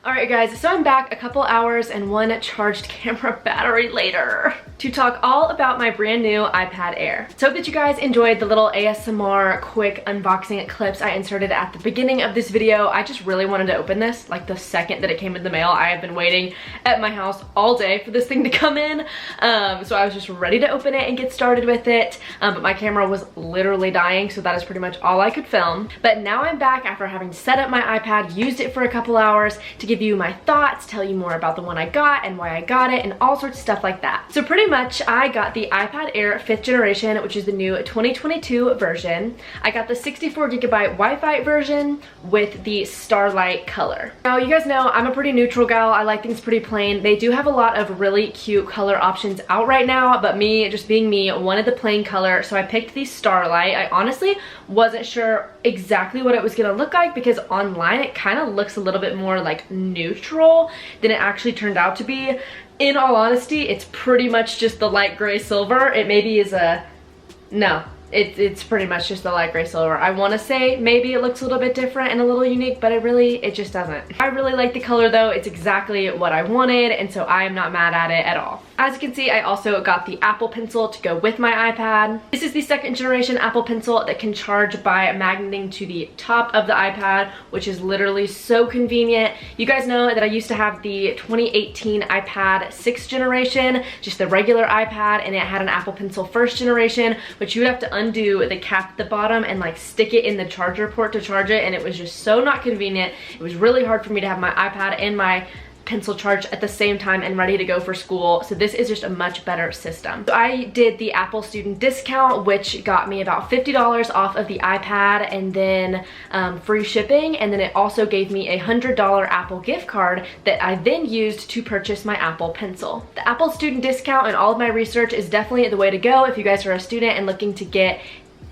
Alright guys, so I'm back a couple hours and one charged camera battery later to talk all about my brand new iPad Air. So hope that you guys enjoyed the little ASMR quick unboxing clips I inserted at the beginning of this video. I just really wanted to open this like the second that it came in the mail. I have been waiting at my house all day for this thing to come in. So I was just ready to open it and get started with it. But my camera was literally dying, so that is pretty much all I could film. But now I'm back after having set up my iPad, used it for a couple hours to give you my thoughts, tell you more about the one I got and why I got it, and all sorts of stuff like that. So pretty much I got the iPad Air 5th generation, which is the new 2022 version. I got the 64GB Wi-Fi version with the Starlight color. Now you guys know I'm a pretty neutral gal. I like things pretty plain. They do have a lot of really cute color options out right now, but me, just being me, wanted the plain color, so I picked the Starlight. I honestly wasn't sure exactly what it was gonna look like because online it kind of looks a little bit more like neutral than it actually turned out to be. In all honesty, it's pretty much just the light gray silver. It maybe is a, no, it's pretty much just the light gray silver. I want to say maybe it looks a little bit different and a little unique, but it just doesn't. I really like the color though. It's exactly what I wanted, and so I am not mad at it at all. As you can see, I also got the Apple Pencil to go with my iPad. This is the 2nd generation Apple Pencil that can charge by magneting to the top of the iPad, which is literally so convenient. You guys know that I used to have the 2018 iPad 6th generation, just the regular iPad, and it had an Apple Pencil 1st generation, which you would have to undo the cap at the bottom and like stick it in the charger port to charge it, and it was just so not convenient. It was really hard for me to have my iPad and my pencil charged at the same time and ready to go for school, so this is just a much better system. So I did the Apple student discount, which got me about $50 off of the iPad and then free shipping, and then it also gave me a $100 Apple gift card that I then used to purchase my Apple Pencil. The Apple student discount and all of my research is definitely the way to go if you guys are a student and looking to get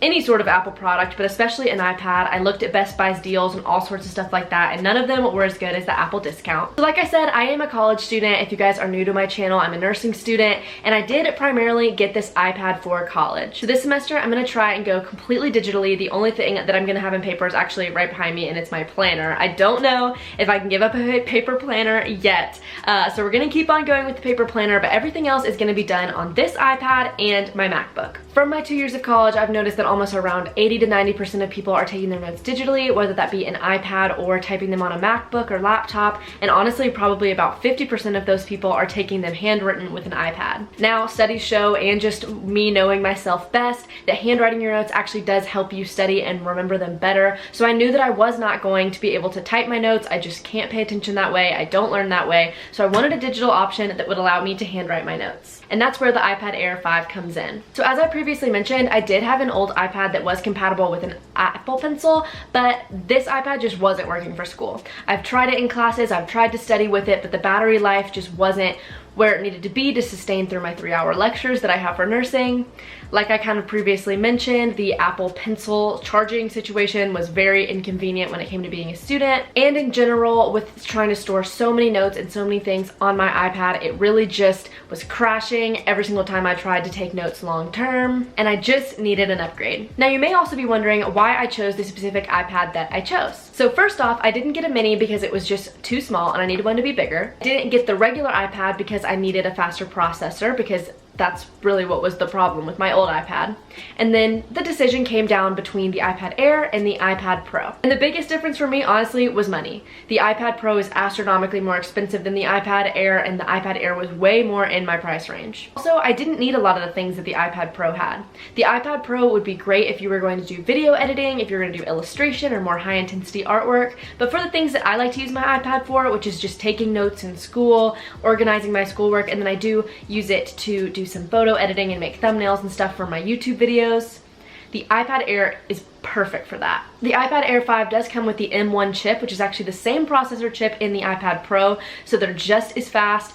any sort of Apple product, but especially an iPad. I looked at Best Buy's deals and all sorts of stuff like that, and none of them were as good as the Apple discount. So like I said, I am a college student. If you guys are new to my channel, I'm a nursing student, and I did primarily get this iPad for college. So this semester, I'm gonna try and go completely digitally. The only thing that I'm gonna have in paper is actually right behind me, and it's my planner. I don't know if I can give up a paper planner yet. So we're gonna keep on going with the paper planner, but everything else is gonna be done on this iPad and my MacBook. From my 2 years of college, I've noticed that almost around 80 to 90% of people are taking their notes digitally, whether that be an iPad or typing them on a MacBook or laptop, and honestly probably about 50% of those people are taking them handwritten with an iPad. Now studies show, and just me knowing myself best, that handwriting your notes actually does help you study and remember them better. So I knew that I was not going to be able to type my notes. I just can't pay attention that way. I don't learn that way. So I wanted a digital option that would allow me to handwrite my notes. And that's where the iPad Air 5 comes in. So as I previously mentioned, I did have an old iPad that was compatible with an Apple Pencil, but this iPad just wasn't working for school. I've tried it in classes, I've tried to study with it, but the battery life just wasn't where it needed to be to sustain through my 3-hour lectures that I have for nursing. Like I kind of previously mentioned, the Apple Pencil charging situation was very inconvenient when it came to being a student, and in general with trying to store so many notes and so many things on my iPad, it really just was crashing every single time I tried to take notes long term, and I just needed an upgrade. Now you may also be wondering why I chose the specific iPad that I chose. So first off, I didn't get a mini because it was just too small and I needed one to be bigger. I didn't get the regular iPad because I needed a faster processor, because that's really what was the problem with my old iPad. And then the decision came down between the iPad Air and the iPad Pro. And the biggest difference for me, honestly, was money. The iPad Pro is astronomically more expensive than the iPad Air, and the iPad Air was way more in my price range. Also, I didn't need a lot of the things that the iPad Pro had. The iPad Pro would be great if you were going to do video editing, if you're going to do illustration or more high intensity artwork, but for the things that I like to use my iPad for, which is just taking notes in school, organizing my schoolwork, and then I do use it to do some photo editing and make thumbnails and stuff for my YouTube videos, the iPad Air is perfect for that. The iPad Air 5 does come with the M1 chip, which is actually the same processor chip in the iPad Pro, so they're just as fast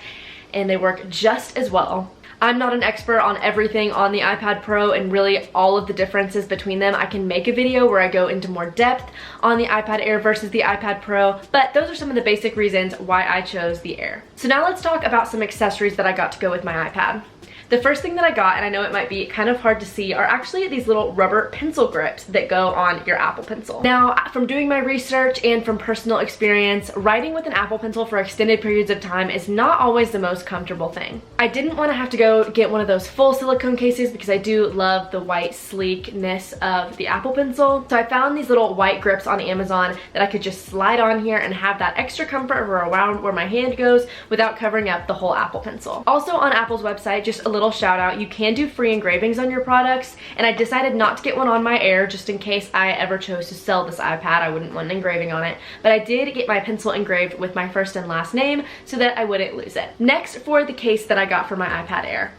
and they work just as well. I'm not an expert on everything on the iPad Pro and really all of the differences between them. I can make a video where I go into more depth on the iPad Air versus the iPad Pro, but those are some of the basic reasons why I chose the Air. So now let's talk about some accessories that I got to go with my iPad. The first thing that I got, and I know it might be kind of hard to see, are actually these little rubber pencil grips that go on your Apple Pencil. Now, from doing my research and from personal experience, writing with an Apple Pencil for extended periods of time is not always the most comfortable thing. I didn't want to have to go get one of those full silicone cases because I do love the white sleekness of the Apple Pencil. So I found these little white grips on Amazon that I could just slide on here and have that extra comfort around where my hand goes without covering up the whole Apple Pencil. Also on Apple's website, just a little shout out, you can do free engravings on your products, and I decided not to get one on my Air just in case I ever chose to sell this iPad. I wouldn't want an engraving on it, but I did get my pencil engraved with my first and last name so that I wouldn't lose it. Next, for the case that I got for my iPad Air.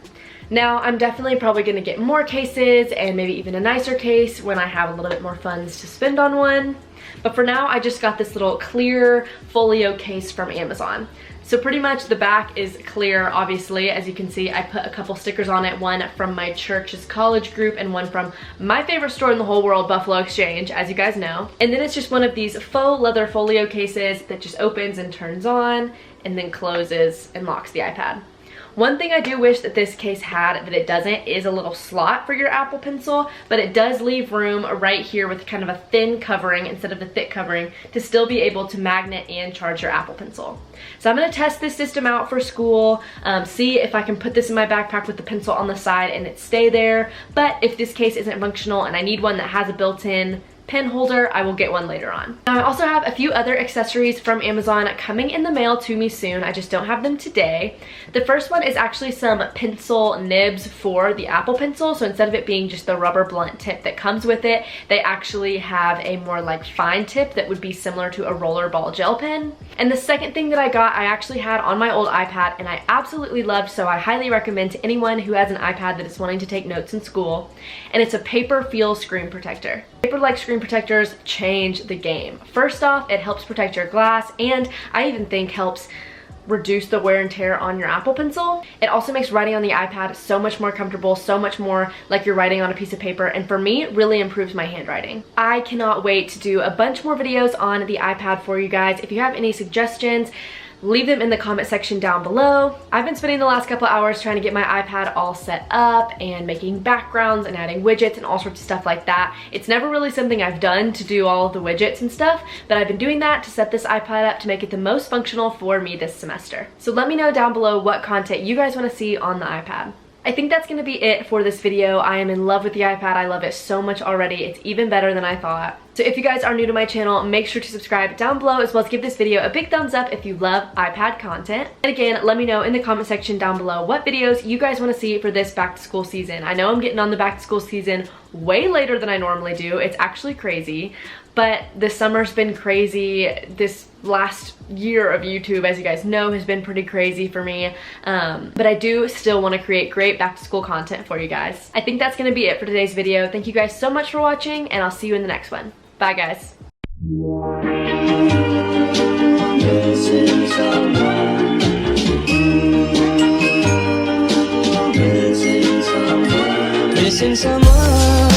Now, I'm definitely probably gonna get more cases and maybe even a nicer case when I have a little bit more funds to spend on one. But for now, I just got this little clear folio case from Amazon. So pretty much the back is clear, obviously. As you can see, I put a couple stickers on it, one from my church's college group and one from my favorite store in the whole world, Buffalo Exchange, as you guys know. And then it's just one of these faux leather folio cases that just opens and turns on and then closes and locks the iPad. One thing I do wish that this case had that it doesn't is a little slot for your Apple Pencil, but it does leave room right here with kind of a thin covering instead of the thick covering to still be able to magnet and charge your Apple Pencil. So I'm gonna test this system out for school, see if I can put this in my backpack with the pencil on the side and it stay there. But if this case isn't functional and I need one that has a built-in pen holder, I will get one later on. Now, I also have a few other accessories from Amazon coming in the mail to me soon. I just don't have them today. The first one is actually some pencil nibs for the Apple Pencil. So instead of it being just the rubber blunt tip that comes with it, they actually have a more like fine tip that would be similar to a rollerball gel pen. And the second thing that I got, I actually had on my old iPad and I absolutely loved, so I highly recommend to anyone who has an iPad that is wanting to take notes in school. And it's a paper feel screen protector. Paper-like screen protectors change the game. First off, it helps protect your glass, and I even think helps reduce the wear and tear on your Apple Pencil. It also makes writing on the iPad so much more comfortable, so much more like you're writing on a piece of paper, and for me, it really improves my handwriting. I cannot wait to do a bunch more videos on the iPad for you guys. If you have any suggestions, leave them in the comment section down below. I've been spending the last couple hours trying to get my iPad all set up and making backgrounds and adding widgets and all sorts of stuff like that. It's never really something I've done to do all of the widgets and stuff, but I've been doing that to set this iPad up to make it the most functional for me this semester. So let me know down below what content you guys want to see on the iPad. I think that's gonna be it for this video. I am in love with the iPad. I love it so much already. It's even better than I thought. So if you guys are new to my channel, make sure to subscribe down below, as well as give this video a big thumbs up if you love iPad content. And again, let me know in the comment section down below what videos you guys want to see for this back to school season. I know I'm getting on the back to school season way later than I normally do. It's actually crazy. But this summer's been crazy. This last year of YouTube, as you guys know, has been pretty crazy for me. But I do still want to create great back to school content for you guys. I think that's going to be it for today's video. Thank you guys so much for watching, and I'll see you in the next one. Bye, guys. Missing someone.